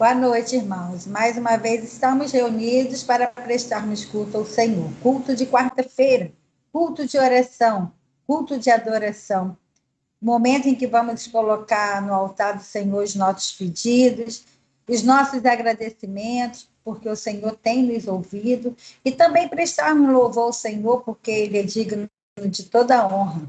Boa noite, irmãos. Mais uma vez estamos reunidos para prestarmos culto ao Senhor. Culto de quarta-feira, culto de oração, culto de adoração. Momento em que vamos colocar no altar do Senhor os nossos pedidos, os nossos agradecimentos, porque o Senhor tem nos ouvido, e também prestarmos louvor ao Senhor, porque Ele é digno de toda a honra.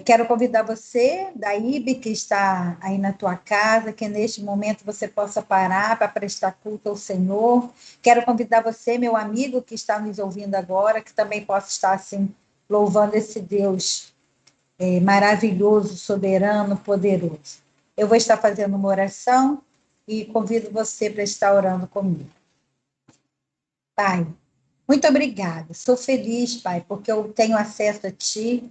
Quero convidar você, Daíbe, que está aí na tua casa, que neste momento você possa parar para prestar culto ao Senhor. Quero convidar você, meu amigo, que está nos ouvindo agora, que também possa estar assim, louvando esse Deus maravilhoso, soberano, poderoso. Eu vou estar fazendo uma oração e convido você para estar orando comigo. Pai, muito obrigada. Sou feliz, Pai, porque eu tenho acesso a Ti.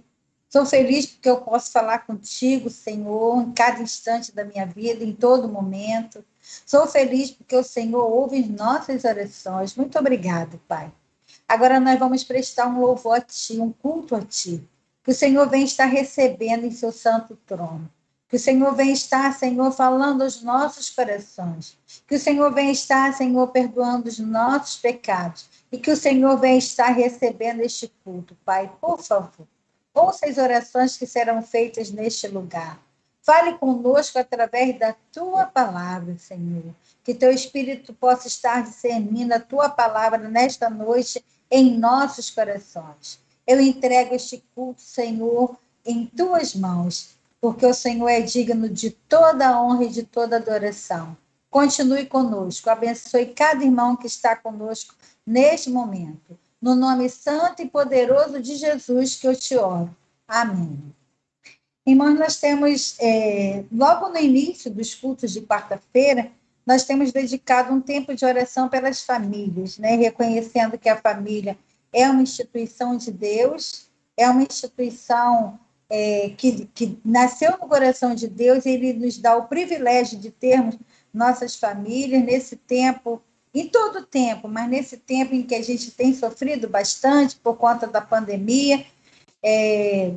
Sou feliz porque eu posso falar contigo, Senhor, em cada instante da minha vida, em todo momento. Sou feliz porque o Senhor ouve nossas orações. Muito obrigado, Pai. Agora nós vamos prestar um louvor a Ti, um culto a Ti. Que o Senhor venha estar recebendo em seu santo trono. Que o Senhor venha estar, Senhor, falando aos nossos corações. Que o Senhor venha estar, Senhor, perdoando os nossos pecados. E que o Senhor venha estar recebendo este culto, Pai, por favor. Ouça as orações que serão feitas neste lugar. Fale conosco através da Tua palavra, Senhor. Que Teu Espírito possa estar discernindo a Tua palavra nesta noite em nossos corações. Eu entrego este culto, Senhor, em Tuas mãos, porque o Senhor é digno de toda a honra e de toda adoração. Continue conosco, abençoe cada irmão que está conosco neste momento. No nome santo e poderoso de Jesus que eu te oro. Amém. Irmãos, nós temos, logo no início dos cultos de quarta-feira, nós temos dedicado um tempo de oração pelas famílias, né? Reconhecendo que a família é uma instituição de Deus, é uma instituição que nasceu no coração de Deus, e Ele nos dá o privilégio de termos nossas famílias nesse tempo, em todo tempo, mas nesse tempo em que a gente tem sofrido bastante por conta da pandemia,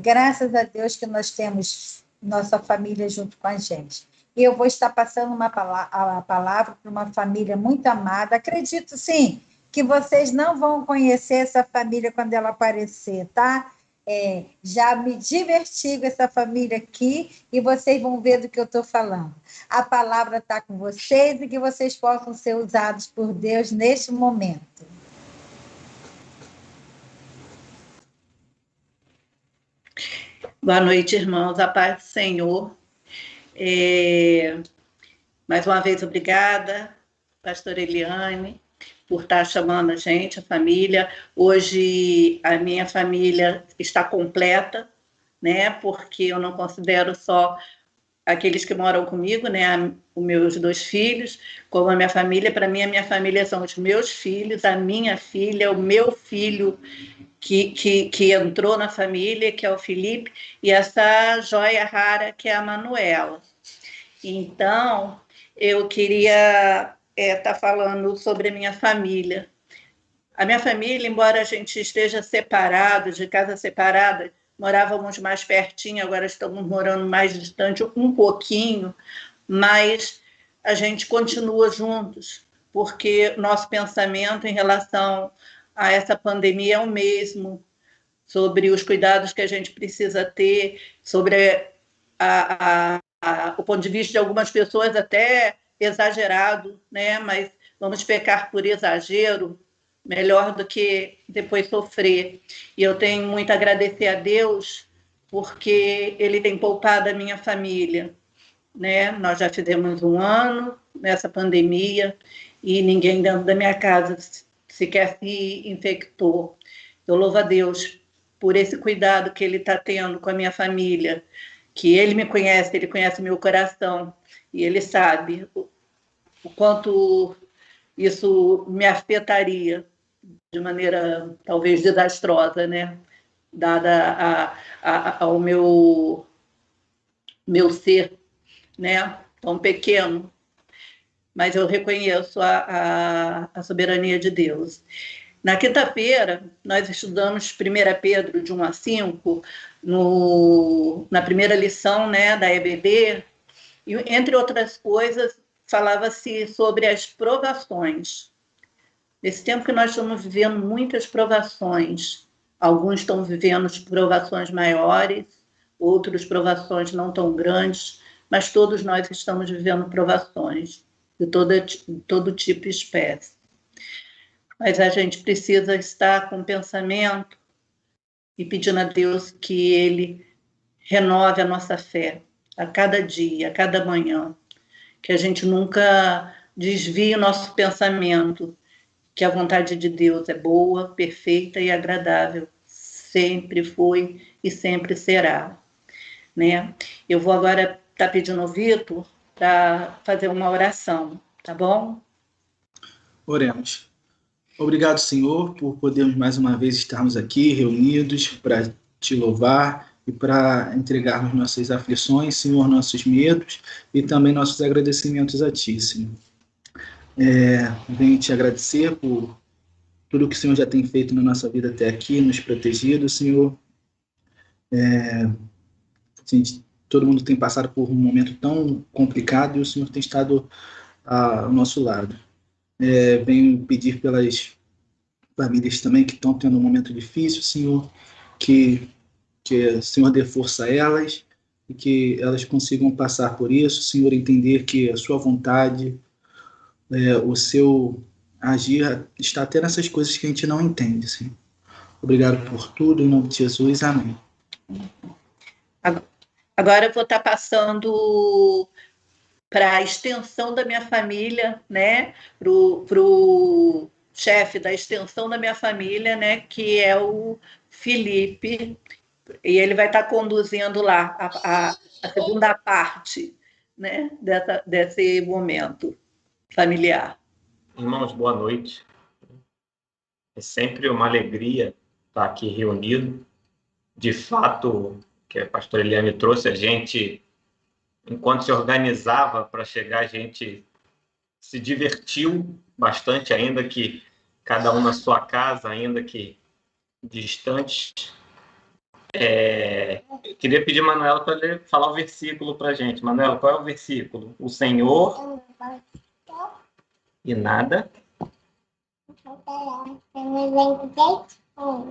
graças a Deus que nós temos nossa família junto com a gente. E eu vou estar passando a palavra para uma família muito amada. Acredito, sim, que vocês não vão conhecer essa família quando ela aparecer, tá? Já me diverti com essa família aqui e vocês vão ver do que eu estou falando. A palavra está com vocês e que vocês possam ser usados por Deus neste momento. Boa noite, irmãos. A paz do Senhor. Mais uma vez, obrigada, pastora Eliane, por estar chamando a gente, a família. Hoje, a minha família está completa, né? Porque eu não considero só aqueles que moram comigo, né? Os meus 2 filhos, como a minha família. Para mim, a minha família são os meus filhos, a minha filha, o meu filho que entrou na família, que é o Felipe, e essa joia rara, que é a Manuela. Então, eu queria estar falando sobre a minha família. A minha família, embora a gente esteja separado, de casa separada, morávamos mais pertinho, agora estamos morando mais distante um pouquinho, mas a gente continua juntos, porque nosso pensamento em relação a essa pandemia é o mesmo, sobre os cuidados que a gente precisa ter, sobre o ponto de vista de algumas pessoas até exagerado, né? Mas vamos pecar por exagero, melhor do que depois sofrer. E eu tenho muito a agradecer a Deus, porque Ele tem poupado a minha família, né? Nós já fizemos 1 ano nessa pandemia e ninguém dentro da minha casa sequer se infectou. Eu louvo a Deus por esse cuidado que Ele está tendo com a minha família, que Ele me conhece, Ele conhece o meu coração, e Ele sabe o quanto isso me afetaria de maneira talvez desastrosa, né? Dada ao meu ser, né? Tão pequeno. Mas eu reconheço a soberania de Deus. Na quinta-feira, nós estudamos 1 Pedro, de 1 a 5, na primeira lição, né, da EBD, e, entre outras coisas, falava-se sobre as provações. Nesse tempo que nós estamos vivendo muitas provações, alguns estão vivendo provações maiores, outros provações não tão grandes, mas todos nós estamos vivendo provações de todo tipo e espécie. Mas a gente precisa estar com pensamento e pedindo a Deus que Ele renove a nossa fé a cada dia, a cada manhã, que a gente nunca desvie o nosso pensamento, que a vontade de Deus é boa, perfeita e agradável, sempre foi e sempre será, né? Eu vou agora estar pedindo ao Vitor para fazer uma oração, tá bom? Oremos. Obrigado, Senhor, por podermos mais uma vez estarmos aqui reunidos para te louvar e para entregarmos nossas aflições, Senhor, nossos medos e também nossos agradecimentos a Ti, Senhor. Venho te agradecer por tudo que o Senhor já tem feito na nossa vida até aqui, nos protegido, Senhor. Todo mundo tem passado por um momento tão complicado e o Senhor tem estado ao nosso lado. Venho pedir pelas famílias também que estão tendo um momento difícil, Senhor, que o Senhor dê força a elas e que elas consigam passar por isso, Senhor, entender que a sua vontade, o seu agir está até nessas coisas que a gente não entende, Senhor. Obrigado por tudo, em nome de Jesus, amém. Agora eu vou estar passando para a extensão da minha família, né? Para o chefe da extensão da minha família, né? Que é o Felipe, e ele vai estar conduzindo lá a segunda parte, né? Desse momento familiar. Irmãos, boa noite. É sempre uma alegria estar aqui reunido. De fato, que a pastora Eliane trouxe, a gente, enquanto se organizava para chegar, a gente se divertiu bastante, ainda que cada um na sua casa, ainda que distantes. Queria pedir a Manuela para ele falar o versículo para a gente. Manuela, qual é o versículo? O Senhor e nada.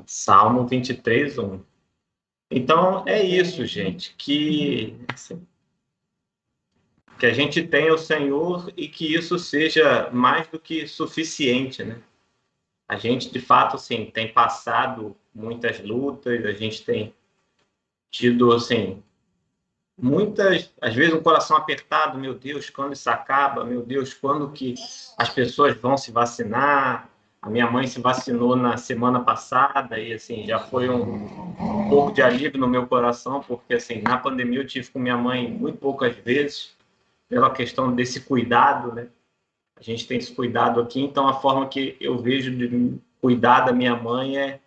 Salmo 23, 1. Então, é isso, gente, que a gente tenha o Senhor e que isso seja mais do que suficiente, né? A gente, de fato, assim, tem passado muitas lutas, a gente tem tido, assim, muitas, às vezes, um coração apertado, meu Deus, quando isso acaba, meu Deus, quando que as pessoas vão se vacinar? A minha mãe se vacinou na semana passada e, assim, já foi um pouco de alívio no meu coração, porque, assim, na pandemia eu tive com minha mãe muito poucas vezes, pela questão desse cuidado, né? A gente tem esse cuidado aqui, então a forma que eu vejo de cuidar da minha mãe é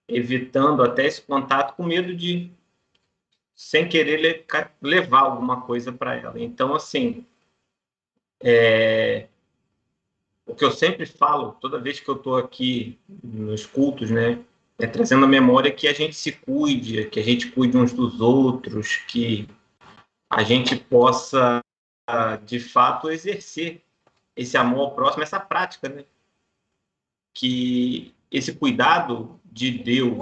evitando até esse contato, com medo de, sem querer, levar alguma coisa para ela. Então, assim, o que eu sempre falo, toda vez que eu estou aqui nos cultos, né, trazendo a memória que a gente se cuide, que a gente cuide uns dos outros, que a gente possa, de fato, exercer esse amor ao próximo, essa prática, né? Que esse cuidado de Deus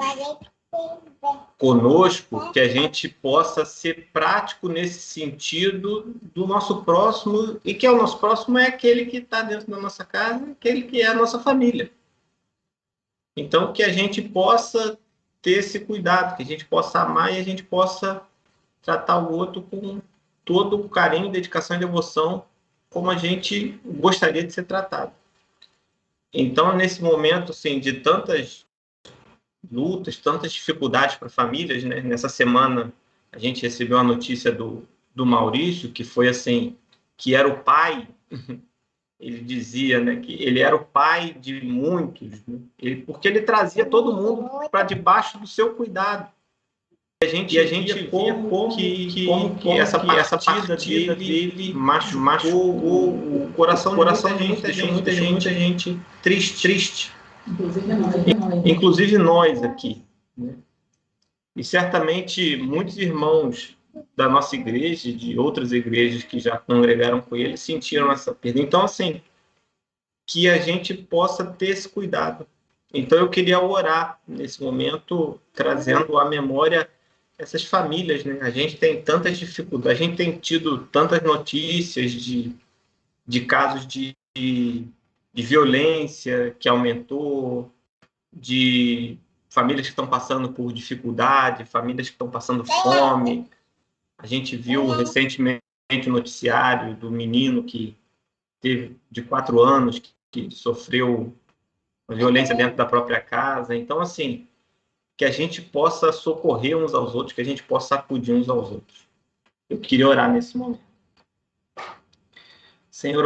conosco, que a gente possa ser prático nesse sentido do nosso próximo, e que o nosso próximo é aquele que está dentro da nossa casa, aquele que é a nossa família. Então, que a gente possa ter esse cuidado, que a gente possa amar e a gente possa tratar o outro com todo o carinho, dedicação e devoção como a gente gostaria de ser tratado. Então, nesse momento, assim, de tantas lutas, tantas dificuldades para famílias, né? Nessa semana a gente recebeu a notícia do Maurício, que foi assim, que era o pai, ele dizia, né, que ele era o pai de muitos, né? Porque ele trazia todo mundo para debaixo do seu cuidado. E a gente via como que essa partida dele machucou o coração de muita gente, deixou muita gente triste. Inclusive nós aqui, né? E certamente muitos irmãos da nossa igreja, de outras igrejas que já congregaram com ele, sentiram essa perda. Então, assim, que a gente possa ter esse cuidado. Então, eu queria orar nesse momento, trazendo à memória essas famílias, né? A gente tem tantas dificuldades, a gente tem tido tantas notícias de casos de violência que aumentou, de famílias que estão passando por dificuldade, famílias que estão passando fome. A gente viu recentemente o noticiário do menino que teve de 4 anos que sofreu violência dentro da própria casa. Então, assim, que a gente possa socorrer uns aos outros, que a gente possa acudir uns aos outros. Eu queria orar nesse momento. Senhor,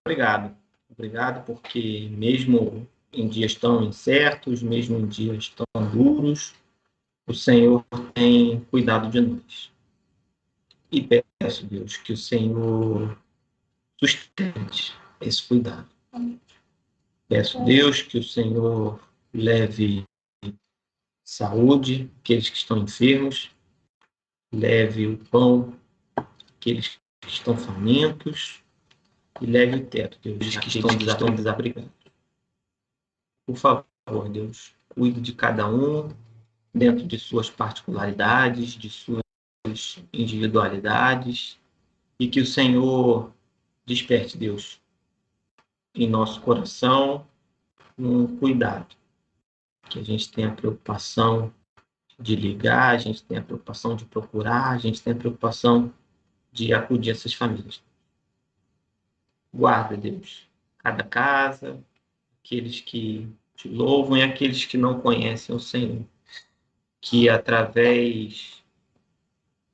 obrigado. Obrigado porque mesmo em dias tão incertos, mesmo em dias tão duros, o Senhor tem cuidado de nós. E peço, Deus, que o Senhor sustente esse cuidado. Peço, Deus, que o Senhor leve saúde àqueles que estão enfermos, leve o pão àqueles que estão famintos e leve o teto, Deus, que estão desabrigados. Por favor, Deus, cuide de cada um dentro de suas particularidades, de suas individualidades, e que o Senhor desperte, Deus, em nosso coração um cuidado, que a gente tenha a preocupação de ligar, a gente tenha a preocupação de procurar, a gente tenha a preocupação de acudir essas famílias. Guarda, Deus, cada casa, aqueles que te louvam e aqueles que não conhecem o Senhor, que através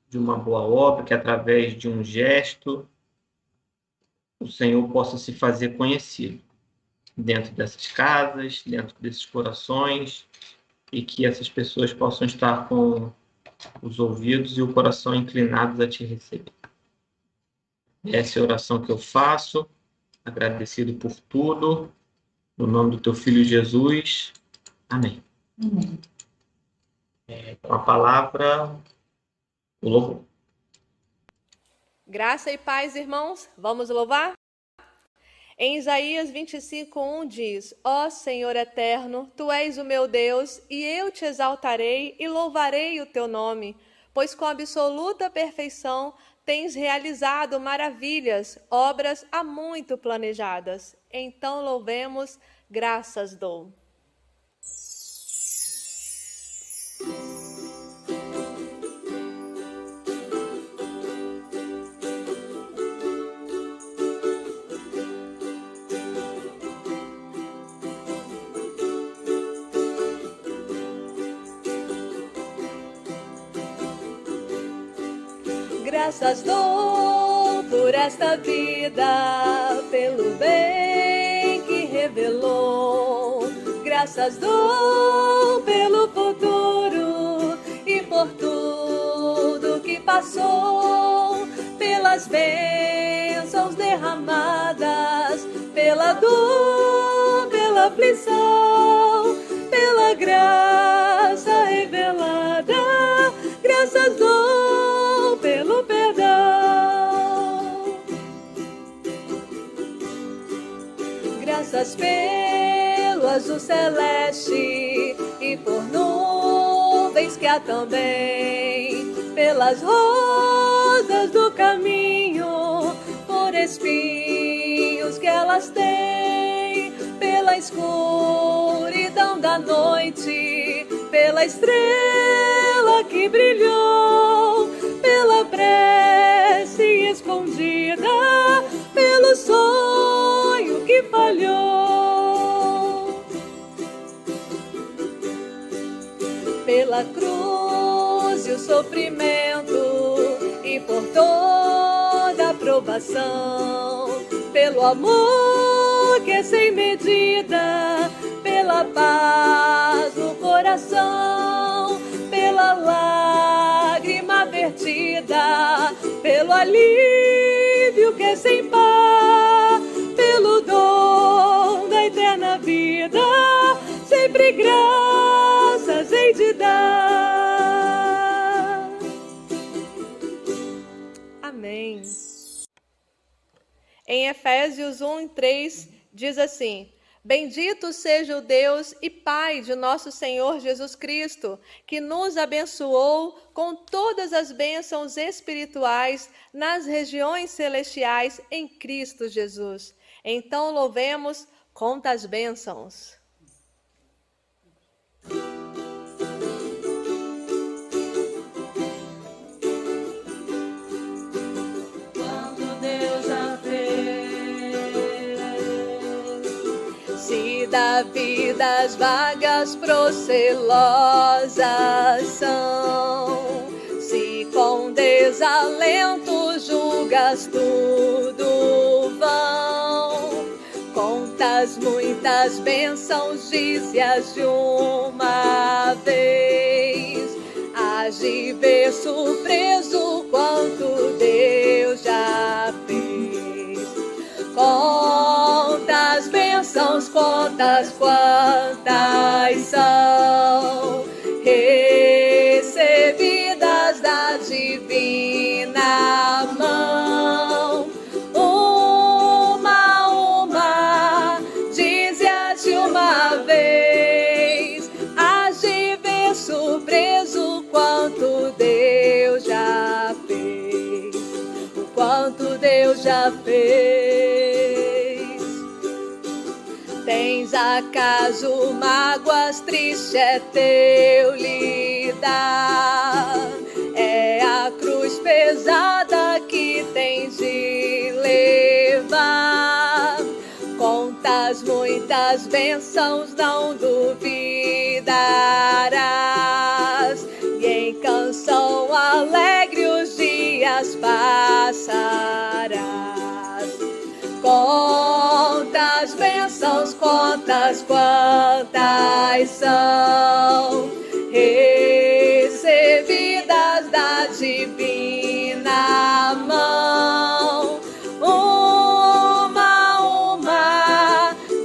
de uma boa obra, que através de um gesto, o Senhor possa se fazer conhecido dentro dessas casas, dentro desses corações, e que essas pessoas possam estar com os ouvidos e o coração inclinados a te receber. Essa é a oração que eu faço, agradecido por tudo, no nome do teu Filho Jesus. Amém. Amém. Com a palavra, o louvor. Graça e paz, irmãos, vamos louvar? Em Isaías 25:1 diz: Ó Senhor eterno, Tu és o meu Deus, e eu te exaltarei e louvarei o Teu nome, pois com absoluta perfeição tens realizado maravilhas, obras há muito planejadas. Então louvemos, graças dou. Graças dou por esta vida, pelo bem que revelou. Graças dou pelo futuro e por tudo que passou, pelas bênçãos derramadas, pela dor, pela aflição, pela graça revelada. Graças dou pelo perdão. Graças pelo azul celeste e por nuvens que há também, pelas rosas do caminho, por espinhos que elas têm, pela escuridão da noite, pela estrela que brilhou, pela prece escondida, pelo sonho que falhou, pela cruz e o sofrimento e por toda a provação, pelo amor que é sem medida, pela paz no coração, pela lágrima vertida, pelo alívio que é sem par, pelo dom da eterna vida, sempre graças hei de dar. Amém. Em Efésios 1:3 diz assim: Bendito seja o Deus e Pai de nosso Senhor Jesus Cristo, que nos abençoou com todas as bênçãos espirituais nas regiões celestiais em Cristo Jesus. Então louvemos com as bênçãos. Se da vida as vagas procelosas são, se com desalento julgas tudo vão, contas muitas bênçãos, dize-as de uma vez, hás de ver surpreso quanto Deus já fez. Quantas bênçãos, quantas são recebidas da divina mão. Uma, dize-as de uma vez, hás de ver surpreso quanto Deus já fez, o quanto Deus já fez. Tens acaso mágoas, triste é teu lidar, é a cruz pesada que tens de levar. Contas muitas bênçãos, não duvidarás, e em canção alegre os dias passarás. Quantas bênçãos, quantas são recebidas da divina mão. Uma,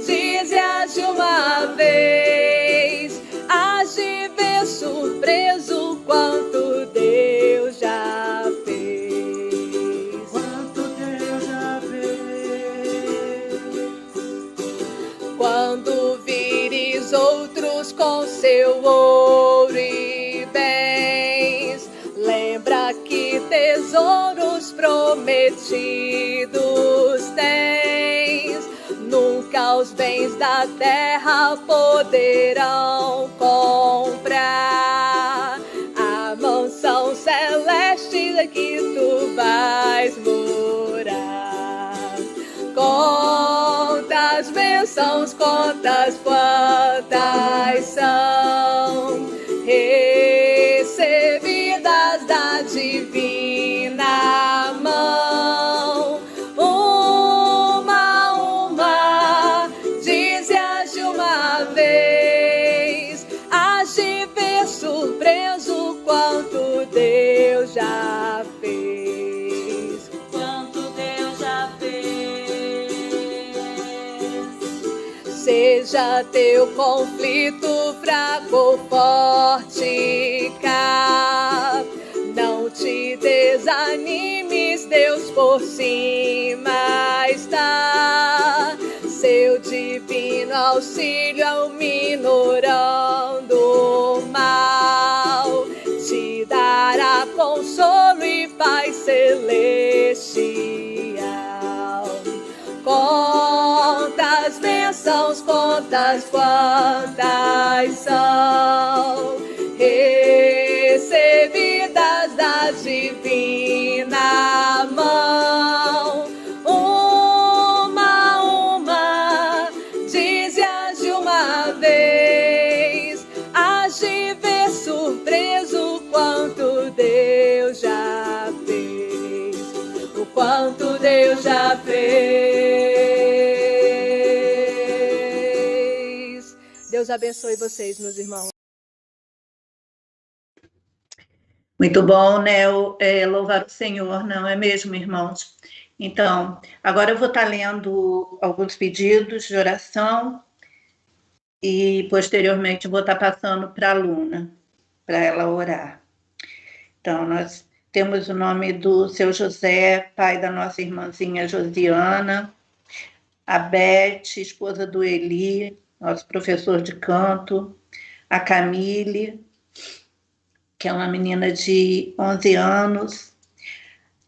dize-as de uma vez, hás de ver surpreso quanto Deus já fez. Quanto Deus já fez. Quando vires outros com seu ouro e bens, lembra que tesouros prometidos tens. Nunca os bens da terra poderão comprar a mansão celeste que tu vais morar. Quantas bênçãos, quantas são recebidas da divina mão. Uma, dize-as de uma vez, hás de ver surpreso quanto Deus já fez. Quanto Deus já fez. Seja teu conflito fraco ou forte, cá, não te desanimes, Deus por cima está. Seu divino auxílio é o minorando o mal, te dará consolo e paz celestial. Quantas bênçãos, quantas são recebidas da divina mão. Uma, dize-as de uma vez, hás de ver surpreso quanto Deus já fez, o quanto Deus já fez. Deus abençoe vocês, meus irmãos. Muito bom, né? Louvar o Senhor, não é mesmo, irmãos? Então, agora eu vou estar lendo alguns pedidos de oração e, posteriormente, vou estar passando para a Luna, para ela orar. Então, nós Temos o nome do seu José, pai da nossa irmãzinha Josiana, a Beth, esposa do Eli, nosso professor de canto, a Camille, que é uma menina de 11 anos,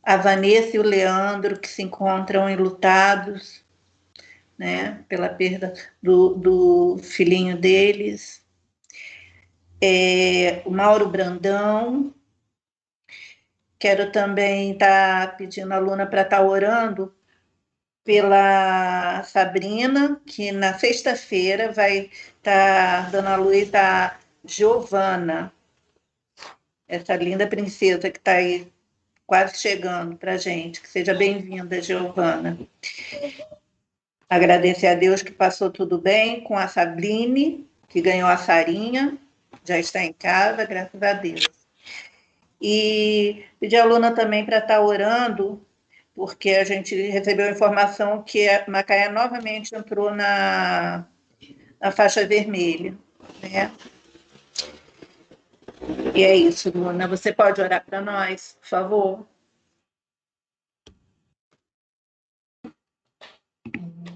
a Vanessa e o Leandro, que se encontram enlutados, né, pela perda do filhinho deles, o Mauro Brandão. Quero também estar pedindo a Luna para estar orando pela Sabrina, que na sexta-feira vai estar dando à luz a Giovana, essa linda princesa que está aí quase chegando para a gente. Que seja bem-vinda, Giovana. Agradecer a Deus que passou tudo bem com a Sabrine, que ganhou a Sarinha, já está em casa, graças a Deus. E pedir a Luna também para estar orando, porque a gente recebeu a informação que a Macaé novamente entrou na faixa vermelha, né? E é isso, Luna. Você pode orar para nós, por favor?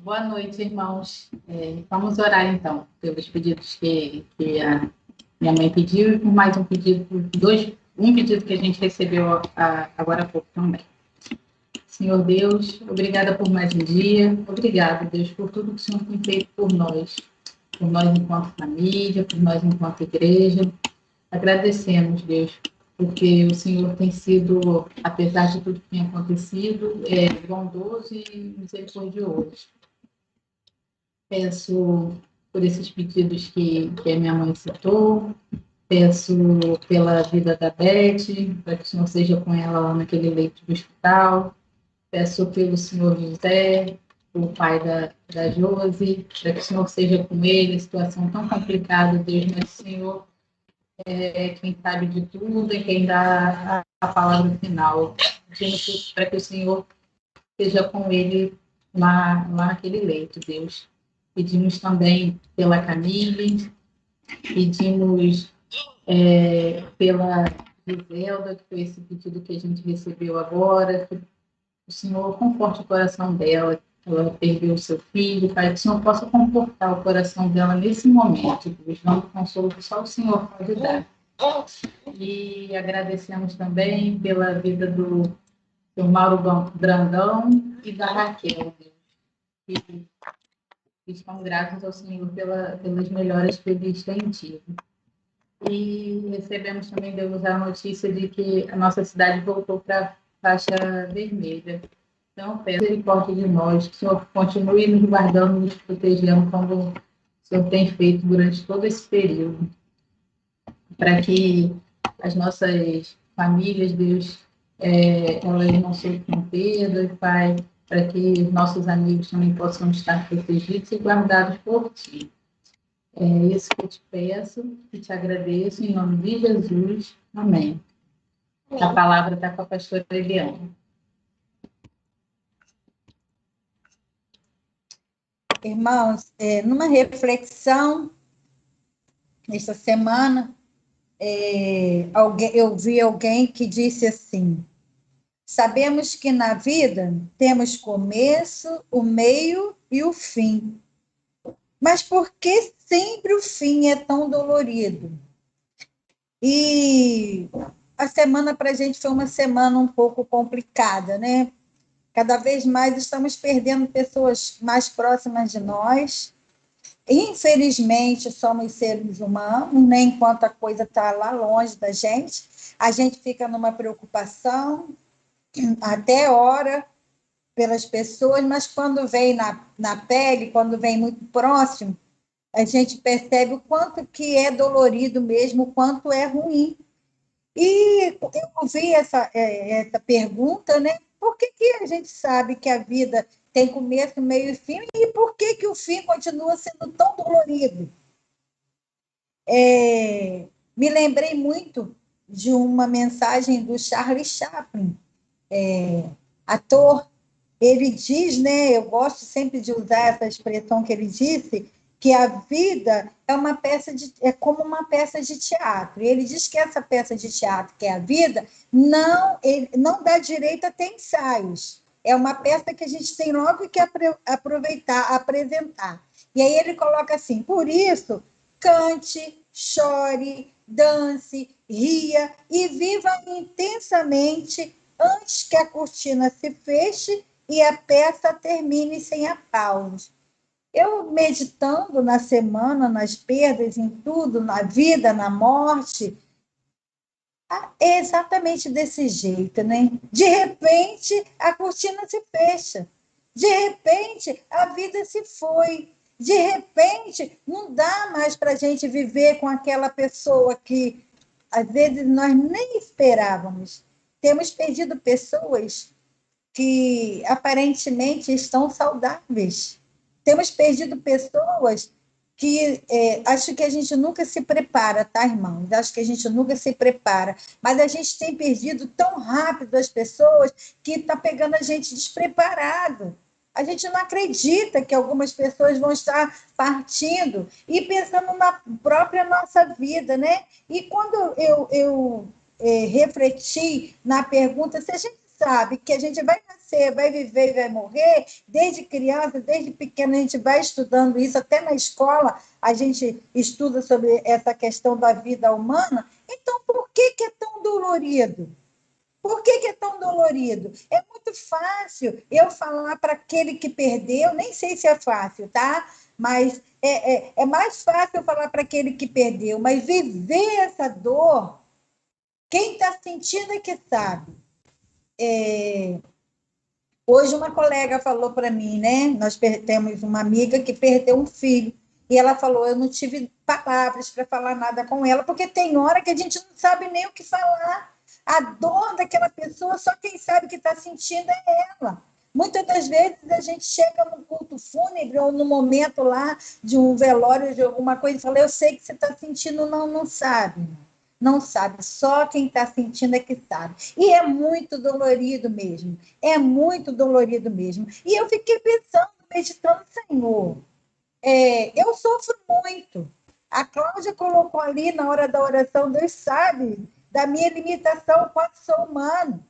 Boa noite, irmãos. Vamos orar, então, pelos pedidos que a minha mãe pediu e por mais um pedido, um pedido que a gente recebeu agora há pouco também. Senhor Deus, obrigada por mais um dia. Obrigado, Deus, por tudo que o Senhor tem feito por nós enquanto família, por nós enquanto igreja. Agradecemos, Deus, porque o Senhor tem sido, apesar de tudo que tem acontecido, bondoso e misericordioso. Peço por esses pedidos que a minha mãe citou, peço pela vida da Beth, para que o Senhor seja com ela lá naquele leito do hospital, peço pelo Senhor José, o pai da Josi, para que o Senhor seja com ele, situação tão complicada, Deus, mas o Senhor é quem sabe de tudo e quem dá a palavra final, para que o Senhor seja com ele lá naquele leito, Deus. Pedimos também pela Camille, pedimos pela Giselda, que foi esse pedido que a gente recebeu agora, que o Senhor conforte o coração dela, ela perdeu o seu filho, Pai, que o Senhor possa confortar o coração dela nesse momento, Deus, dando o consolo que só o Senhor pode dar. E agradecemos também pela vida do Mauro Brandão e da Raquel, Deus, que estão gratos ao Senhor pelas melhoras que eles têm tido. E recebemos também, Deus, a notícia de que a nossa cidade voltou para a faixa vermelha. Então, peço misericórdia de nós, que o Senhor continue nos guardando, nos protegendo, como o Senhor tem feito durante todo esse período, para que as nossas famílias, Deus, elas não sofram perda, Pai, para que os nossos amigos também possam estar protegidos e guardados por Ti. É isso que eu te peço e te agradeço, em nome de Jesus. Amém. A palavra está com a pastora Eliane. Irmãos, numa reflexão, esta semana, eu vi alguém que disse assim: sabemos que na vida temos começo, o meio e o fim. Mas por que sempre o fim é tão dolorido? E a semana para a gente foi uma semana um pouco complicada, né? Cada vez mais estamos perdendo pessoas mais próximas de nós. Infelizmente, somos seres humanos, né? Enquanto a coisa está lá longe da gente, a gente fica numa preocupação, até ora pelas pessoas, mas quando vem na pele, quando vem muito próximo, a gente percebe o quanto que é dolorido mesmo, o quanto é ruim. E eu ouvi essa pergunta, né? Por que a gente sabe que a vida tem começo, meio e fim, e por que o fim continua sendo tão dolorido? Me lembrei muito de uma mensagem do Charlie Chaplin, ator. Ele diz, né? Eu gosto sempre de usar essa expressão que ele disse, que a vida é como uma peça de teatro. E ele diz que essa peça de teatro, que é a vida, não dá direito a ter ensaios. É uma peça que a gente tem logo que aproveitar, apresentar. E aí ele coloca assim: por isso, cante, chore, dance, ria e viva intensamente antes que a cortina se feche e a peça termine sem aplausos. Eu meditando na semana, nas perdas, em tudo, na vida, na morte, é exatamente desse jeito, né? De repente, a cortina se fecha. De repente, a vida se foi. De repente, não dá mais para a gente viver com aquela pessoa que, às vezes, nós nem esperávamos. Temos perdido pessoas que, aparentemente, estão saudáveis. Temos perdido pessoas que acho que a gente nunca se prepara, tá, irmãos? Acho que a gente nunca se prepara. Mas a gente tem perdido tão rápido as pessoas que está pegando a gente despreparado. A gente não acredita que algumas pessoas vão estar partindo e pensando na própria nossa vida, né? E quando eu refleti na pergunta, se a gente sabe que a gente vai nascer, vai viver e vai morrer, desde criança, desde pequena, a gente vai estudando isso, até na escola a gente estuda sobre essa questão da vida humana, então por que é tão dolorido? Por que é tão dolorido? É muito fácil eu falar para aquele que perdeu, nem sei se é fácil, tá? Mas é mais fácil eu falar para aquele que perdeu, mas viver essa dor, quem está sentindo é que sabe. Hoje uma colega falou para mim, né? Nós temos uma amiga que perdeu um filho, e ela falou: eu não tive palavras para falar nada com ela, porque tem hora que a gente não sabe nem o que falar. A dor daquela pessoa, só quem sabe que está sentindo é ela. Muitas das vezes a gente chega num culto fúnebre ou no momento lá de um velório de alguma coisa e fala: eu sei que você está sentindo, não sabe. Não sabe, só quem está sentindo é que sabe. E é muito dolorido mesmo, é muito dolorido mesmo. E eu fiquei pensando, meditando: Senhor, eu sofro muito. A Cláudia colocou ali na hora da oração: Deus sabe da minha limitação quanto sou humano.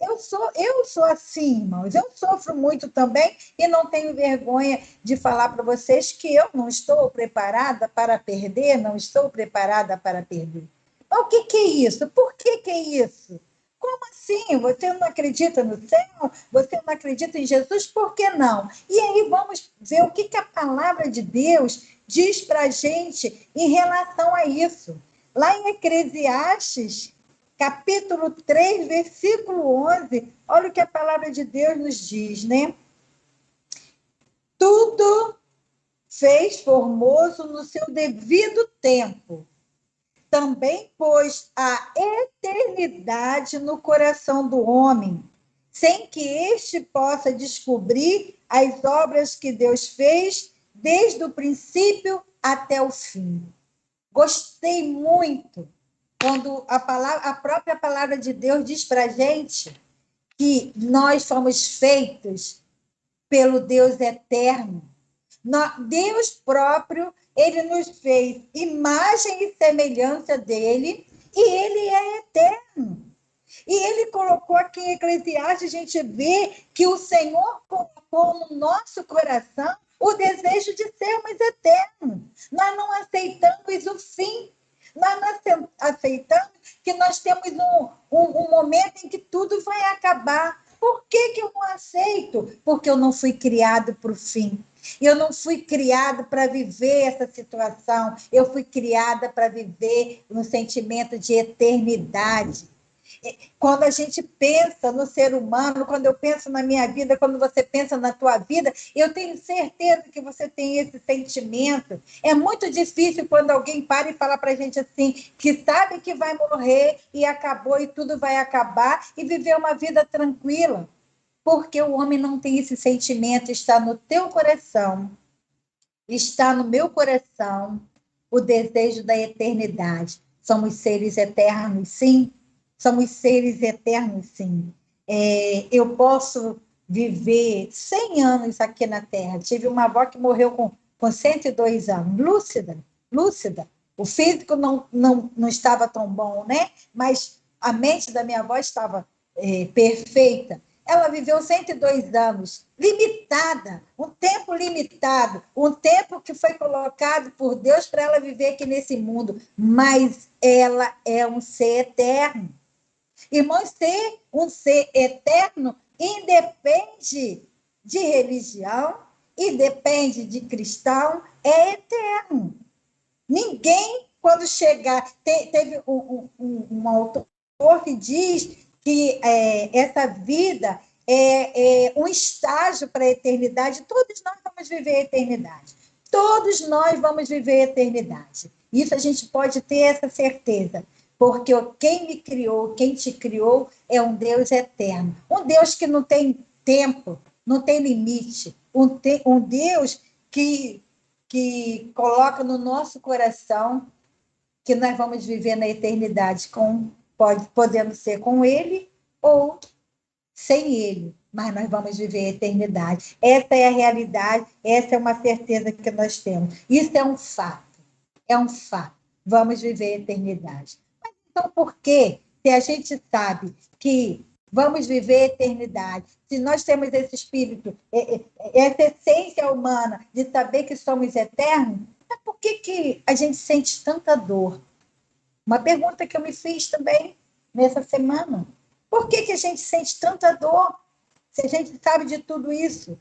Eu sou assim, irmãos, eu sofro muito também e não tenho vergonha de falar para vocês que eu não estou preparada para perder, não estou preparada para perder. Mas o que é isso? Por que é isso? Como assim? Você não acredita no céu? Você não acredita em Jesus? Por que não? E aí vamos ver o que a palavra de Deus diz para a gente em relação a isso. Lá em Eclesiastes, capítulo 3, versículo 11, olha o que a palavra de Deus nos diz, né? Tudo fez formoso no seu devido tempo. Também pôs a eternidade no coração do homem, sem que este possa descobrir as obras que Deus fez desde o princípio até o fim. Gostei muito quando a própria palavra de Deus diz para a gente que nós fomos feitos pelo Deus eterno. Deus próprio, ele nos fez imagem e semelhança dele, e ele é eterno. E ele colocou aqui em Eclesiastes, a gente vê que o Senhor colocou no nosso coração o desejo de sermos eternos. Nós não aceitamos o fim. Nós não aceitamos que nós temos um momento em que tudo vai acabar. Por que eu não aceito? Porque eu não fui criado para o fim. Eu não fui criado para viver essa situação. Eu fui criada para viver no sentimento de eternidade. Quando a gente pensa no ser humano, quando eu penso na minha vida, quando você pensa na tua vida, eu tenho certeza que você tem esse sentimento. É muito difícil quando alguém para e fala para a gente assim, que sabe que vai morrer e acabou e tudo vai acabar e viver uma vida tranquila. Porque o homem não tem esse sentimento, está no teu coração, está no meu coração, o desejo da eternidade. Somos seres eternos, sim. Somos seres eternos, sim. Eu posso viver 100 anos aqui na Terra. Tive uma avó que morreu com com 102 anos, lúcida. O físico não estava tão bom, né? Mas a mente da minha avó estava perfeita. Ela viveu 102 anos, limitada, um tempo limitado, um tempo que foi colocado por Deus para ela viver aqui nesse mundo, mas ela é um ser eterno. Irmãos, ser um ser eterno independe de religião, independe de cristão, é eterno. Ninguém, quando chegar... Teve um autor que diz que essa vida é um estágio para a eternidade. Todos nós vamos viver a eternidade. Todos nós vamos viver a eternidade. Isso a gente pode ter essa certeza. Porque quem me criou, quem te criou, é um Deus eterno. Um Deus que não tem tempo, não tem limite. Um Deus que coloca no nosso coração que nós vamos viver na eternidade, podendo ser com Ele ou sem Ele, mas nós vamos viver a eternidade. Essa é a realidade, essa é uma certeza que nós temos. Isso é um fato, Vamos viver a eternidade. Mas então, por que, se a gente sabe que vamos viver a eternidade, se nós temos esse espírito, essa essência humana de saber que somos eternos, por que a gente sente tanta dor? Uma pergunta que eu me fiz também nessa semana. Por que a gente sente tanta dor, se a gente sabe de tudo isso?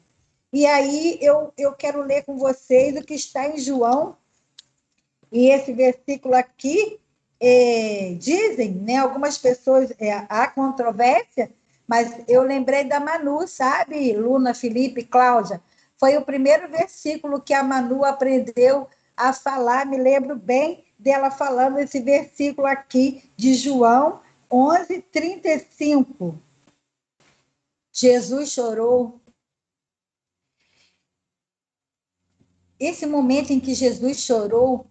E aí eu quero ler com vocês o que está em João, e esse versículo aqui, dizem, né, algumas pessoas, há controvérsia, mas eu lembrei da Manu, sabe, Luna, Felipe, Cláudia? Foi o primeiro versículo que a Manu aprendeu a falar, me lembro bem dela falando esse versículo aqui de João 11:35. Jesus chorou. Esse momento em que Jesus chorou,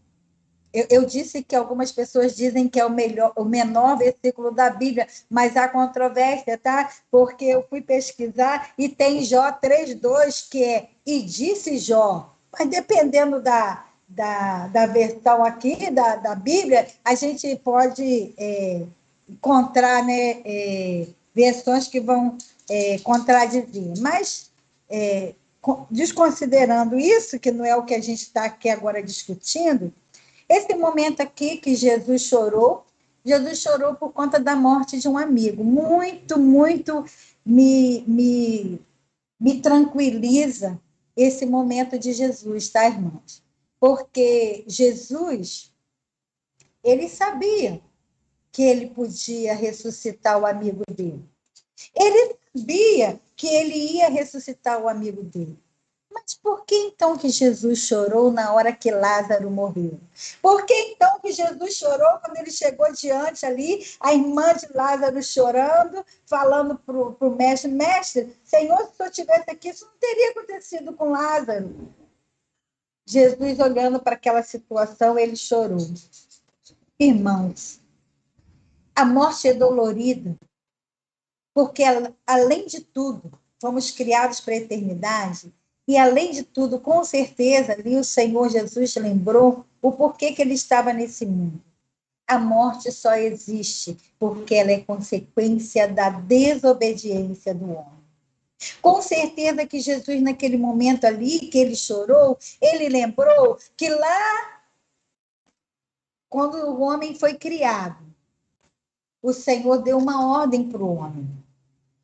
eu disse que algumas pessoas dizem que é o menor versículo da Bíblia, mas há controvérsia, tá? Porque eu fui pesquisar e tem Jó 3:2, que é "E disse Jó". Mas dependendo da versão aqui, da Bíblia, a gente pode encontrar, né, versões que vão contradizer. Mas, desconsiderando isso, que não é o que a gente está aqui agora discutindo, esse momento aqui que Jesus chorou por conta da morte de um amigo. Muito, muito me tranquiliza esse momento de Jesus, tá, irmãos? Porque Jesus, ele sabia que ele podia ressuscitar o amigo dele. Ele sabia que ele ia ressuscitar o amigo dele. Mas por que então que Jesus chorou na hora que Lázaro morreu? Por que então que Jesus chorou quando ele chegou diante ali, a irmã de Lázaro chorando, falando para o mestre, Senhor, se eu estivesse aqui, isso não teria acontecido com Lázaro. Jesus, olhando para aquela situação, ele chorou. Irmãos, a morte é dolorida, porque, além de tudo, fomos criados para a eternidade. E, além de tudo, com certeza, ali o Senhor Jesus lembrou o porquê que ele estava nesse mundo. A morte só existe porque ela é consequência da desobediência do homem. Com certeza que Jesus, naquele momento ali, que ele chorou, ele lembrou que lá, quando o homem foi criado, o Senhor deu uma ordem para o homem.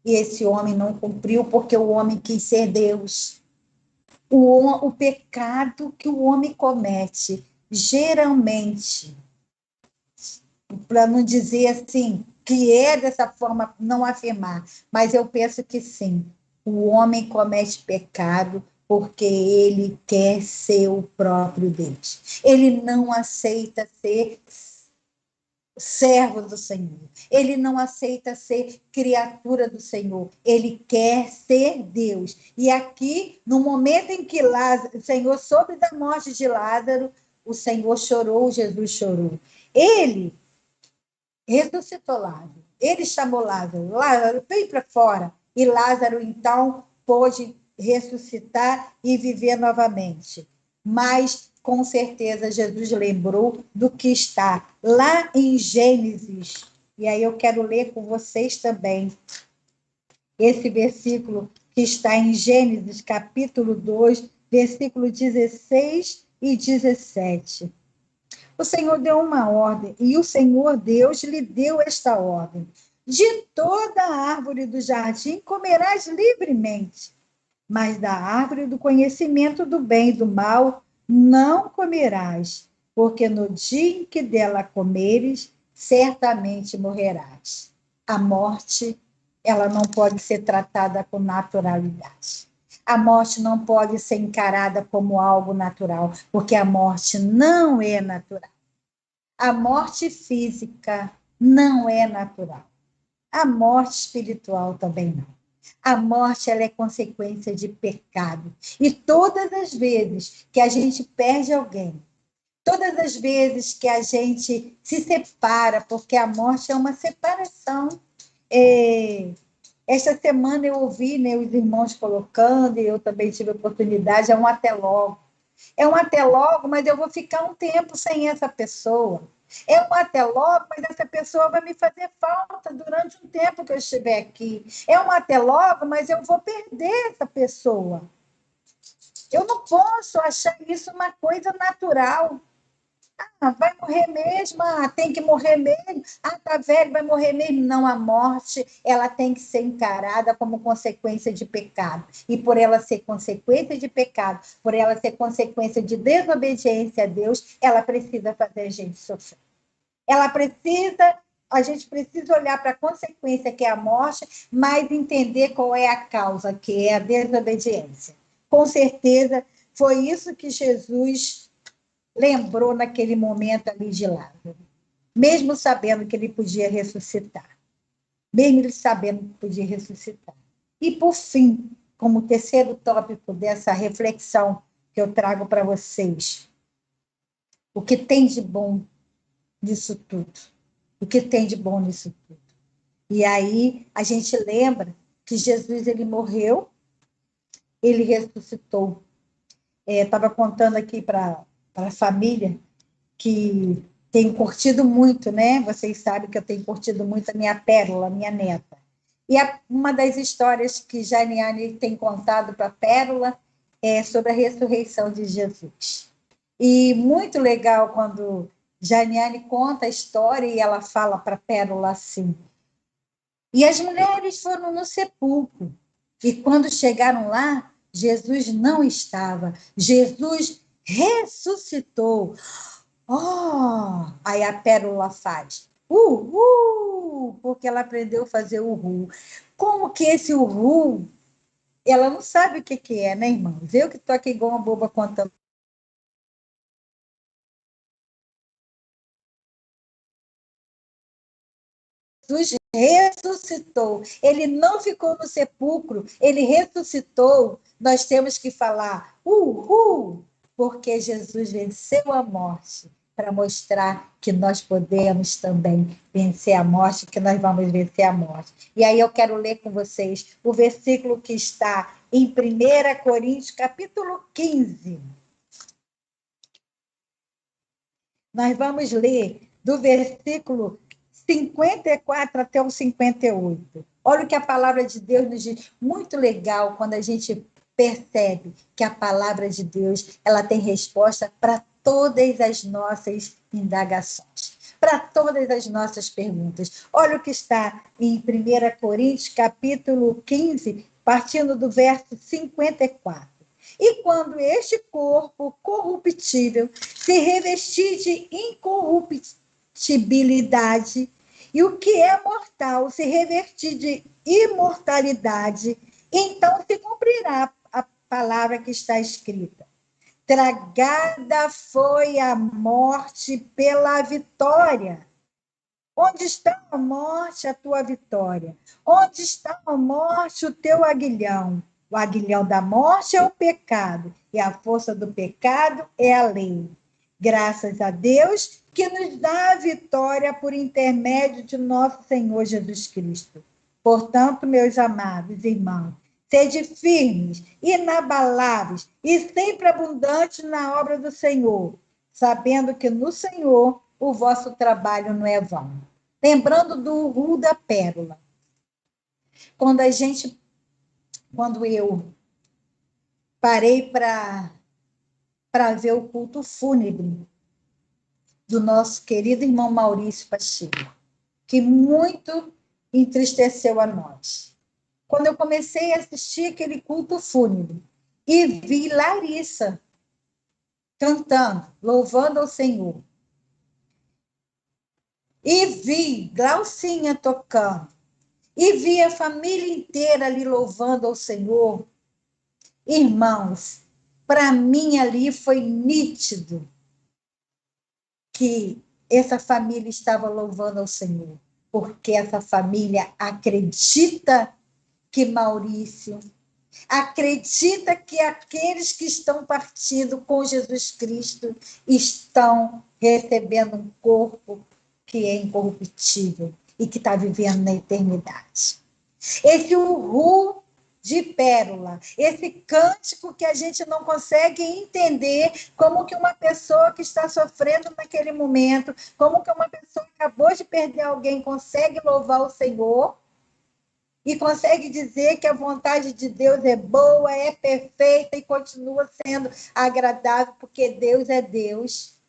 E esse homem não cumpriu porque o homem quis ser Deus. O pecado que o homem comete, geralmente, para não dizer assim, que é dessa forma, não afirmar, mas eu penso que sim, o homem comete pecado porque ele quer ser o próprio Deus. Ele não aceita ser servo do Senhor. Ele não aceita ser criatura do Senhor. Ele quer ser Deus. E aqui, no momento em que o Senhor soube da morte de Lázaro, o Senhor chorou, Jesus chorou. Ele ressuscitou Lázaro. Ele chamou Lázaro. Lázaro, vem para fora. E Lázaro, então, pôde ressuscitar e viver novamente. mas com certeza Jesus lembrou do que está lá em Gênesis. E aí eu quero ler com vocês também esse versículo que está em Gênesis, capítulo 2, versículo 16 e 17. O Senhor deu uma ordem, e o Senhor Deus lhe deu esta ordem: de toda a árvore do jardim comerás livremente, mas da árvore do conhecimento do bem e do mal não comerás, porque no dia em que dela comeres, certamente morrerás. A morte, ela não pode ser tratada com naturalidade. A morte não pode ser encarada como algo natural, porque a morte não é natural. A morte física não é natural. A morte espiritual também não. A morte, ela é consequência de pecado. E todas as vezes que a gente perde alguém, todas as vezes que a gente se separa, porque a morte é uma separação. Esta semana eu ouvi, né, os irmãos colocando, e eu também tive a oportunidade, é um até logo. É um até logo, mas eu vou ficar um tempo sem essa pessoa. É um até logo, mas essa pessoa vai me fazer falta durante um tempo que eu estiver aqui. É um até logo, mas eu vou perder essa pessoa. Eu não posso achar isso uma coisa natural. Ah, vai morrer mesmo, tem que morrer mesmo. Ah, tá velho, vai morrer mesmo. Não, a morte, ela tem que ser encarada como consequência de pecado. E por ela ser consequência de pecado, por ela ser consequência de desobediência a Deus, ela precisa fazer a gente sofrer. A gente precisa olhar para a consequência, que é a morte, mas entender qual é a causa, que é a desobediência. Com certeza, foi isso que Jesus lembrou naquele momento ali de Lázaro, mesmo sabendo que ele podia ressuscitar, mesmo ele sabendo que podia ressuscitar. E, por fim, como terceiro tópico dessa reflexão que eu trago para vocês, o que tem de bom nisso tudo? O que tem de bom nisso tudo? E aí a gente lembra que Jesus, ele morreu, ele ressuscitou. Estava contando aqui para a família que tenho curtido muito, né? Vocês sabem que eu tenho curtido muito a minha Pérola, a minha neta. E uma das histórias que Janiane tem contado para a Pérola é sobre a ressurreição de Jesus. E muito legal quando Janiane conta a história e ela fala para a Pérola assim: e as mulheres foram no sepulcro, e quando chegaram lá, Jesus não estava, Jesus ressuscitou. Oh! Aí a Pérola faz porque ela aprendeu a fazer uhul. Como que esse uhul, ela não sabe o que é, né, irmãos? Eu que estou aqui igual uma boba contando. Jesus ressuscitou, ele não ficou no sepulcro, ele ressuscitou. Nós temos que falar uhul, porque Jesus venceu a morte, para mostrar que nós podemos também vencer a morte, que nós vamos vencer a morte. E aí eu quero ler com vocês o versículo que está em 1 Coríntios, capítulo 15. Nós vamos ler do versículo 54 até o 58. Olha o que a palavra de Deus nos diz. Muito legal quando a gente percebe que a palavra de Deus, ela tem resposta para todas as nossas indagações, para todas as nossas perguntas. Olha o que está em 1 Coríntios, capítulo 15, partindo do verso 54. E quando este corpo corruptível se revestir de incorruptibilidade, e o que é mortal se revestir de imortalidade, então se cumprirá a palavra que está escrita: tragada foi a morte pela vitória. Onde está a morte, a tua vitória? Onde está a morte, o teu aguilhão? O aguilhão da morte é o pecado, e a força do pecado é a lei. Graças a Deus que nos dá a vitória por intermédio de nosso Senhor Jesus Cristo. Portanto, meus amados irmãos, Sede firmes, inabaláveis e sempre abundantes na obra do Senhor, sabendo que no Senhor o vosso trabalho não é vão. Lembrando do Ru da Pérola. Quando eu parei para ver o culto fúnebre do nosso querido irmão Maurício Pacheco, que muito entristeceu a nós. Quando eu comecei a assistir aquele culto fúnebre e vi Larissa cantando, louvando ao Senhor, e vi Glaucinha tocando, e vi a família inteira ali louvando ao Senhor, irmãos, para mim ali foi nítido que essa família estava louvando ao Senhor, porque essa família acredita que Maurício, acredita que aqueles que estão partindo com Jesus Cristo estão recebendo um corpo que é incorruptível e que está vivendo na eternidade. Esse Uhu de pérola, esse cântico que a gente não consegue entender, como que uma pessoa que está sofrendo naquele momento, como que uma pessoa que acabou de perder alguém consegue louvar o Senhor e consegue dizer que a vontade de Deus é boa, é perfeita e continua sendo agradável, porque Deus é Deus.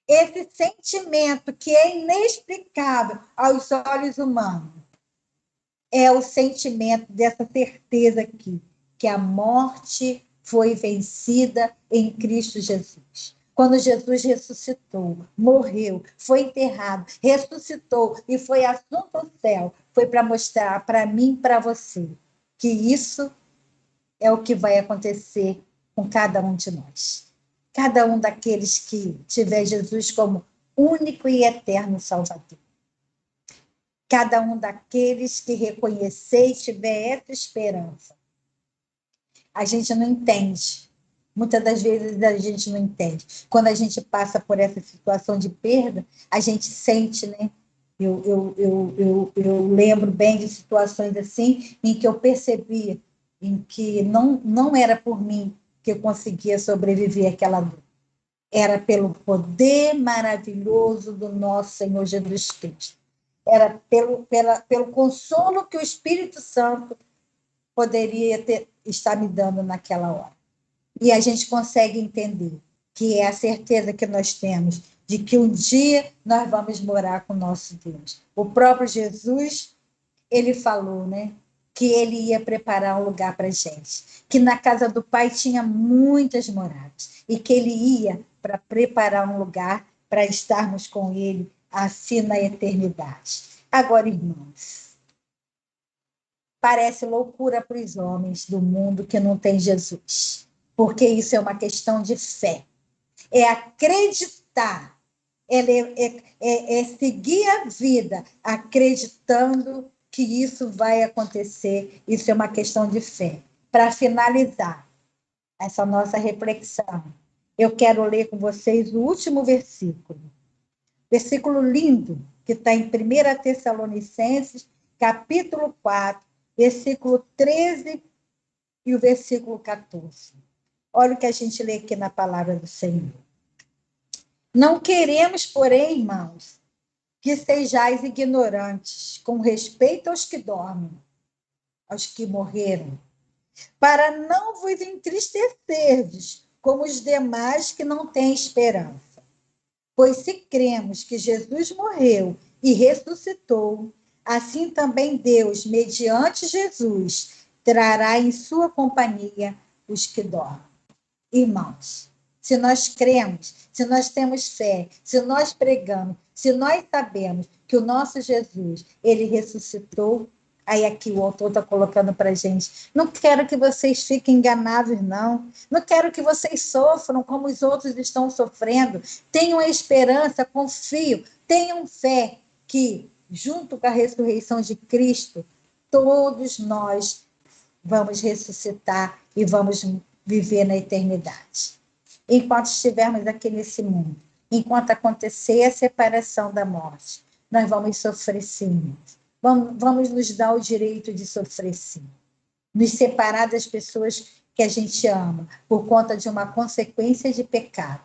Esse sentimento que é inexplicável aos olhos humanos é o sentimento dessa certeza aqui, que a morte foi vencida em Cristo Jesus. Quando Jesus ressuscitou, morreu, foi enterrado, ressuscitou e foi assunto ao céu, foi para mostrar para mim e para você que isso é o que vai acontecer com cada um de nós. Cada um daqueles que tiver Jesus como único e eterno Salvador. Cada um daqueles que reconhecer e tiver essa esperança. A gente não entende. Muitas das vezes a gente não entende. Quando a gente passa por essa situação de perda, a gente sente, né? Eu lembro bem de situações assim, em que eu percebia em que não era por mim que eu conseguia sobreviver àquela dor. Era pelo poder maravilhoso do nosso Senhor Jesus Cristo. Era pelo consolo que o Espírito Santo poderia estar me dando naquela hora. E a gente consegue entender que é a certeza que nós temos de que um dia nós vamos morar com o nosso Deus. O próprio Jesus, ele falou, né, que ele ia preparar um lugar para a gente, que na casa do Pai tinha muitas moradas, e que ele ia para preparar um lugar para estarmos com ele assim na eternidade. Agora, irmãos, parece loucura para os homens do mundo que não tem Jesus, porque isso é uma questão de fé, é acreditar, é seguir a vida acreditando que isso vai acontecer, isso é uma questão de fé. Para finalizar essa nossa reflexão, eu quero ler com vocês o último versículo lindo, que está em 1 Tessalonicenses, capítulo 4, versículo 13 e o versículo 14. Olha o que a gente lê aqui na palavra do Senhor. Não queremos, porém, irmãos, que sejais ignorantes com respeito aos que dormem, aos que morreram, para não vos entristecerdes como os demais que não têm esperança. Pois se cremos que Jesus morreu e ressuscitou, assim também Deus, mediante Jesus, trará em sua companhia os que dormem. Irmãos, se nós cremos, se nós temos fé, se nós pregamos, se nós sabemos que o nosso Jesus, ele ressuscitou, aí aqui o autor está colocando para a gente, não quero que vocês fiquem enganados, não quero que vocês sofram como os outros estão sofrendo, tenham a esperança, confio, tenham fé que, junto com a ressurreição de Cristo, todos nós vamos ressuscitar e vamos viver na eternidade. Enquanto estivermos aqui nesse mundo, enquanto acontecer a separação da morte, nós vamos sofrer sim. Vamos nos dar o direito de sofrer sim. nos separar das pessoas que a gente ama, por conta de uma consequência de pecado.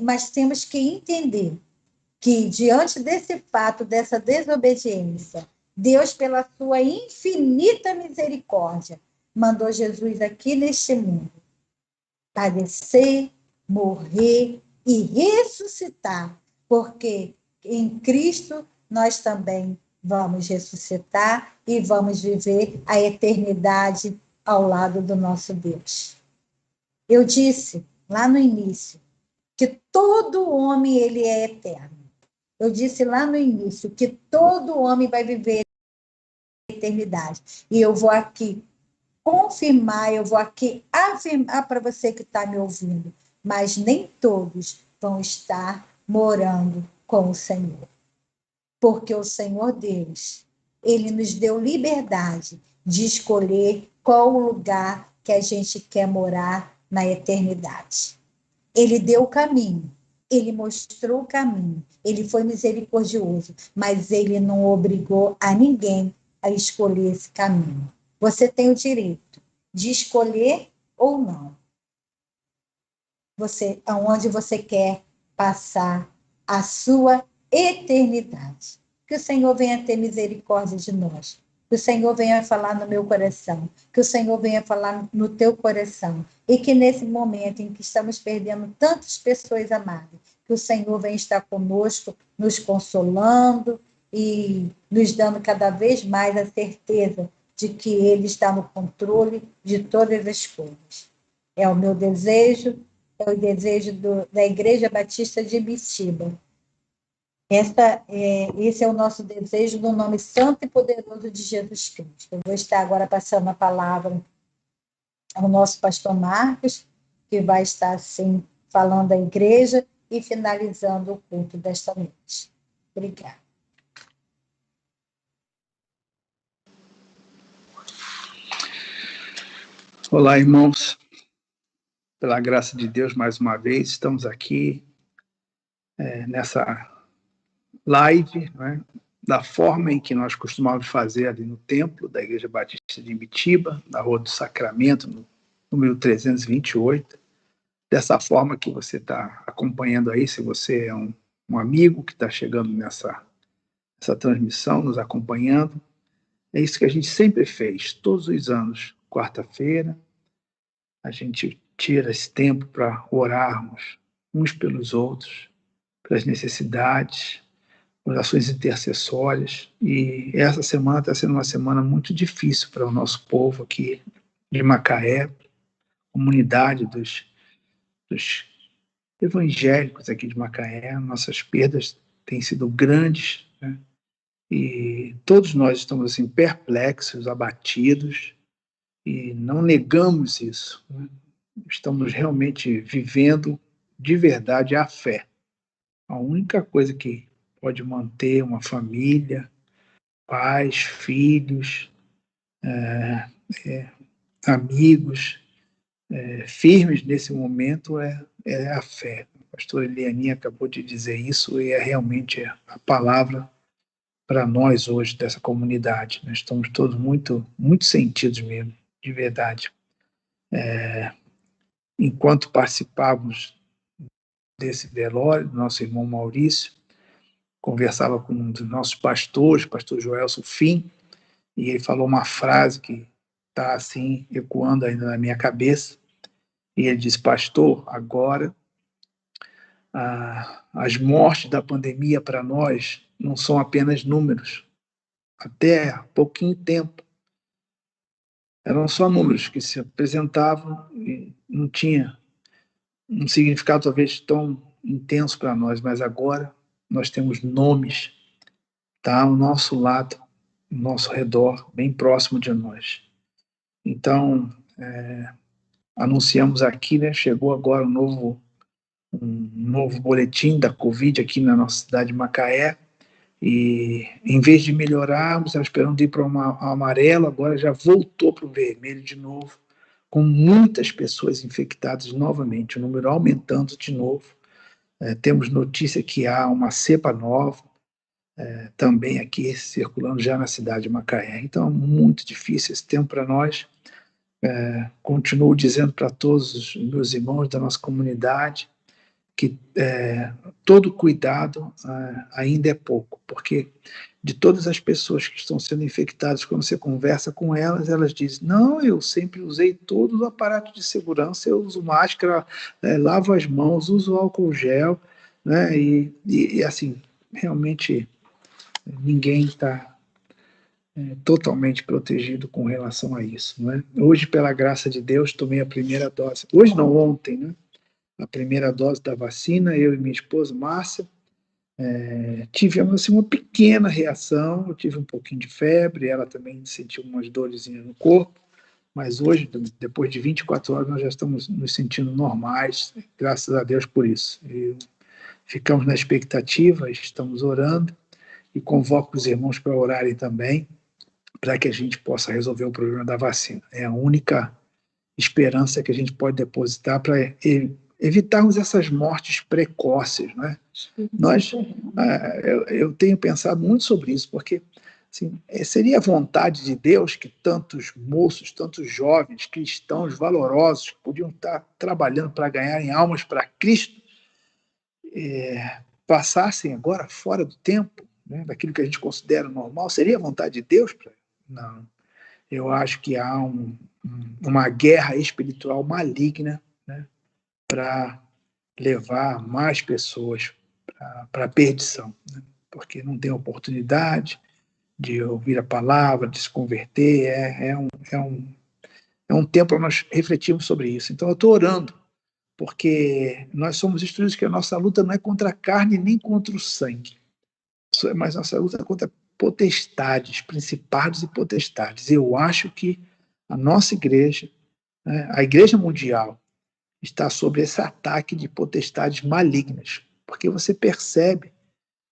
Mas temos que entender que, diante desse fato, dessa desobediência, Deus, pela sua infinita misericórdia, mandou Jesus aqui neste mundo padecer, morrer e ressuscitar, porque em Cristo nós também vamos ressuscitar e vamos viver a eternidade ao lado do nosso Deus. Eu disse lá no início que todo homem ele é eterno. Eu disse lá no início que todo homem vai viver a eternidade. E eu vou aqui confirmar, eu vou aqui afirmar para você que está me ouvindo, mas nem todos vão estar morando com o Senhor. Porque o Senhor Deus, ele nos deu liberdade de escolher qual o lugar que a gente quer morar na eternidade. Ele deu o caminho, ele mostrou o caminho, ele foi misericordioso, mas ele não obrigou a ninguém a escolher esse caminho. Você tem o direito de escolher ou não. Aonde você quer passar a sua eternidade. Que o Senhor venha ter misericórdia de nós. Que o Senhor venha falar no meu coração. Que o Senhor venha falar no teu coração. E que nesse momento em que estamos perdendo tantas pessoas amadas, que o Senhor venha estar conosco, nos consolando e nos dando cada vez mais a certeza de que Ele está no controle de todas as coisas. É o meu desejo, é o desejo da Igreja Batista de Ibitiba. Esse é o nosso desejo no nome santo e poderoso de Jesus Cristo. Eu vou estar agora passando a palavra ao nosso pastor Marcos, que vai estar, assim, falando à igreja e finalizando o culto desta noite. Obrigada. Olá, irmãos. Pela graça de Deus, mais uma vez, estamos aqui nessa live, né, da forma em que nós costumávamos fazer ali no templo da Igreja Batista de Ibitiba, na Rua do Sacramento, no número 328. Dessa forma que você está acompanhando aí, se você é um amigo que está chegando nessa transmissão, nos acompanhando. É isso que a gente sempre fez, todos os anos, quarta-feira, a gente tira esse tempo para orarmos uns pelos outros, pelas necessidades, orações intercessórias. E essa semana está sendo uma semana muito difícil para o nosso povo aqui de Macaé, comunidade dos evangélicos aqui de Macaé. Nossas perdas têm sido grandes, né? E todos nós estamos assim, perplexos, abatidos, e não negamos isso, né? Estamos realmente vivendo de verdade a fé. A única coisa que pode manter uma família, pais, filhos, amigos, firmes nesse momento é a fé. A pastora Elianinha acabou de dizer isso e é realmente a palavra para nós hoje dessa comunidade. Nós estamos todos muito, muito sentidos mesmo, de verdade. Enquanto participávamos desse velório, do nosso irmão Maurício, conversava com um dos nossos pastores, pastor Joelson Fim, e ele falou uma frase que está assim, ecoando ainda na minha cabeça, e ele disse: pastor, agora as mortes da pandemia para nós não são apenas números. Até há pouquinho tempo eram só números que se apresentavam e não tinha um significado talvez tão intenso para nós, mas agora nós temos nomes, tá ao nosso lado, ao nosso redor, bem próximo de nós. Então, anunciamos aqui, né, chegou agora um novo boletim da Covid aqui na nossa cidade de Macaé, e em vez de melhorarmos, estava esperando ir para o amarelo, agora já voltou para o vermelho de novo, com muitas pessoas infectadas novamente, o número aumentando de novo. Temos notícia que há uma cepa nova, também aqui circulando já na cidade de Macaé. Então, muito difícil esse tempo para nós. Continuo dizendo para todos os meus irmãos da nossa comunidade que todo cuidado ainda é pouco, porque de todas as pessoas que estão sendo infectadas, quando você conversa com elas, elas dizem, não, eu sempre usei todo o aparato de segurança, eu uso máscara, lavo as mãos, uso álcool gel, né? E assim, realmente ninguém está totalmente protegido com relação a isso, né? Hoje, pela graça de Deus, tomei a primeira dose, hoje não, ontem, né? A primeira dose da vacina, eu e minha esposa, Márcia, tivemos assim, uma pequena reação, eu tive um pouquinho de febre, ela também sentiu umas dorzinhas no corpo, mas hoje, depois de 24 horas, nós já estamos nos sentindo normais, graças a Deus por isso. E ficamos na expectativa, estamos orando, e convoco os irmãos para orarem também, para que a gente possa resolver o problema da vacina. É a única esperança que a gente pode depositar para evitarmos essas mortes precoces, né? Eu tenho pensado muito sobre isso, porque assim, seria a vontade de Deus que tantos moços, tantos jovens, cristãos valorosos, que podiam estar trabalhando para ganharem almas para Cristo, passassem agora fora do tempo, né, daquilo que a gente considera normal. Seria a vontade de Deus? Não. Eu acho que há uma guerra espiritual maligna, né, para levar mais pessoas para a perdição, né? Porque não tem oportunidade de ouvir a palavra, de se converter. É um tempo para nós refletirmos sobre isso. Então eu estou orando, porque nós somos instruídos que a nossa luta não é contra a carne nem contra o sangue, mas nossa luta é contra potestades, principados e potestades. Eu acho que a nossa igreja, né, a igreja mundial, está sob esse ataque de potestades malignas, porque você percebe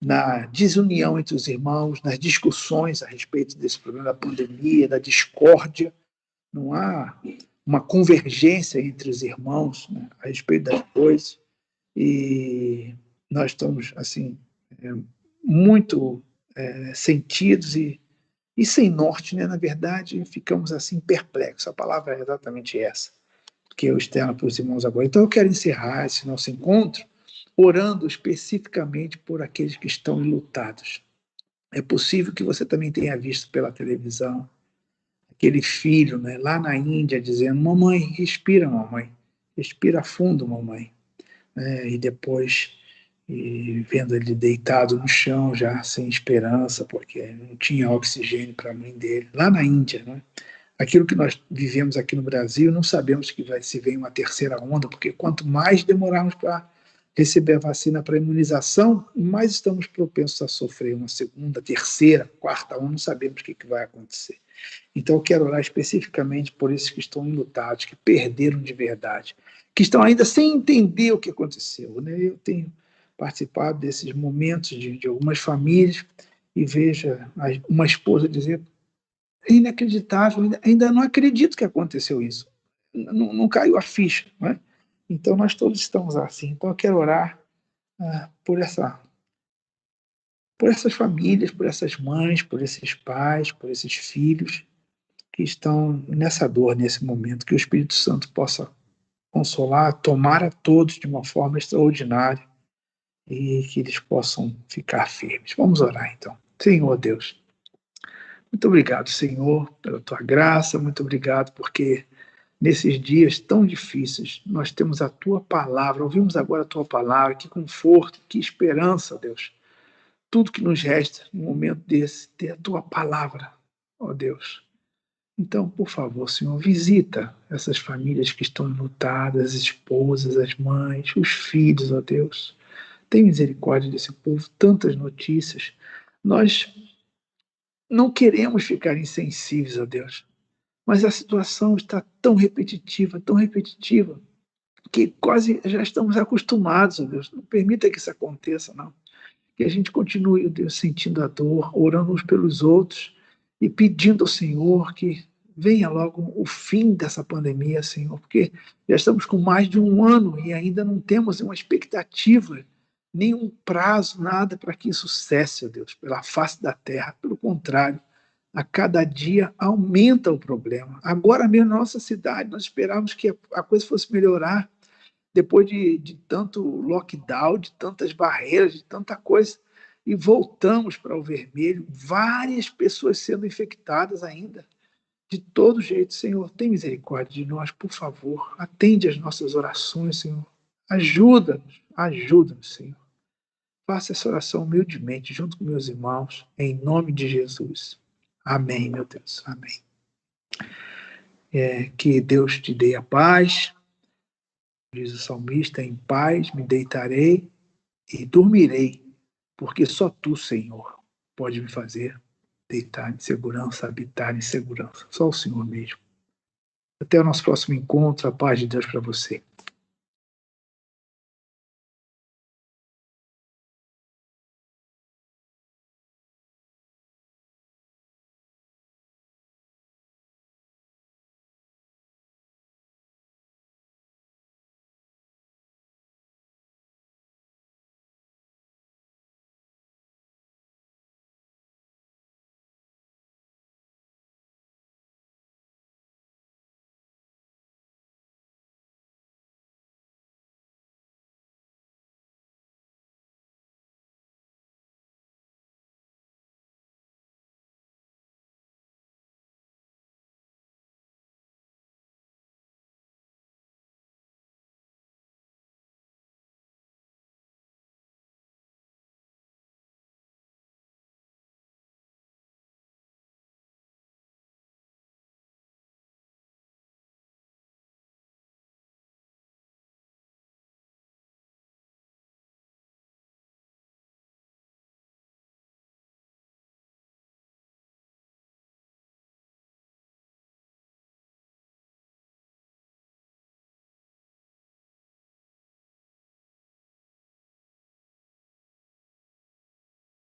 na desunião entre os irmãos, nas discussões a respeito desse problema da pandemia, da discórdia, não há uma convergência entre os irmãos, né, a respeito das coisas, e nós estamos assim muito sentidos e sem norte, né? Na verdade, ficamos assim perplexos. A palavra é exatamente essa que eu externo para os irmãos agora. Então eu quero encerrar esse nosso encontro orando especificamente por aqueles que estão enlutados. É possível que você também tenha visto pela televisão aquele filho, né, lá na Índia dizendo, mamãe, respira fundo, mamãe. E depois vendo ele deitado no chão, já sem esperança, porque não tinha oxigênio para a mãe dele, lá na Índia, né? Aquilo que nós vivemos aqui no Brasil, não sabemos que se vem uma terceira onda, porque quanto mais demorarmos para receber a vacina para imunização, mais estamos propensos a sofrer uma segunda, terceira, quarta onda, não sabemos o que vai acontecer. Então eu quero orar especificamente por esses que estão enlutados, que perderam de verdade, que estão ainda sem entender o que aconteceu, né? Eu tenho participado desses momentos de algumas famílias e vejo uma esposa dizer, é inacreditável, ainda não acredito que aconteceu isso, não caiu a ficha, não é? Então nós todos estamos assim. Então eu quero orar por essas famílias, por essas mães, por esses pais, por esses filhos que estão nessa dor, nesse momento, que o Espírito Santo possa consolar, tomar a todos de uma forma extraordinária e que eles possam ficar firmes. Vamos orar então. Senhor Deus, muito obrigado, Senhor, pela tua graça, muito obrigado porque nesses dias tão difíceis nós temos a tua palavra, ouvimos agora a tua palavra, que conforto, que esperança, Deus. Tudo que nos resta no momento desse, ter a tua palavra, ó Deus. Então, por favor, Senhor, visita essas famílias que estão enlutadas, as esposas, as mães, os filhos, ó Deus. Tem misericórdia desse povo, tantas notícias. Nós não queremos ficar insensíveis, ó Deus, mas a situação está tão repetitiva, que quase já estamos acostumados, ó Deus. Não permita que isso aconteça, não. Que a gente continue, ó Deus, sentindo a dor, orando uns pelos outros e pedindo ao Senhor que venha logo o fim dessa pandemia, Senhor, porque já estamos com mais de um ano e ainda não temos uma expectativa nenhum prazo, nada para que isso cesse, ó Deus, pela face da terra. Pelo contrário, a cada dia aumenta o problema. Agora mesmo na nossa cidade, nós esperávamos que a coisa fosse melhorar depois de tanto lockdown, de tantas barreiras, de tanta coisa, e voltamos para o vermelho, várias pessoas sendo infectadas ainda. De todo jeito, Senhor, tem misericórdia de nós, por favor. Atende as nossas orações, Senhor. Ajuda-nos, Senhor. Faça essa oração humildemente, junto com meus irmãos, em nome de Jesus. Amém, meu Deus. Amém. Que Deus te dê a paz. Diz o salmista, em paz me deitarei e dormirei, porque só tu, Senhor, pode me fazer deitar em segurança, habitar em segurança. Só o Senhor mesmo. Até o nosso próximo encontro. A paz de Deus para você.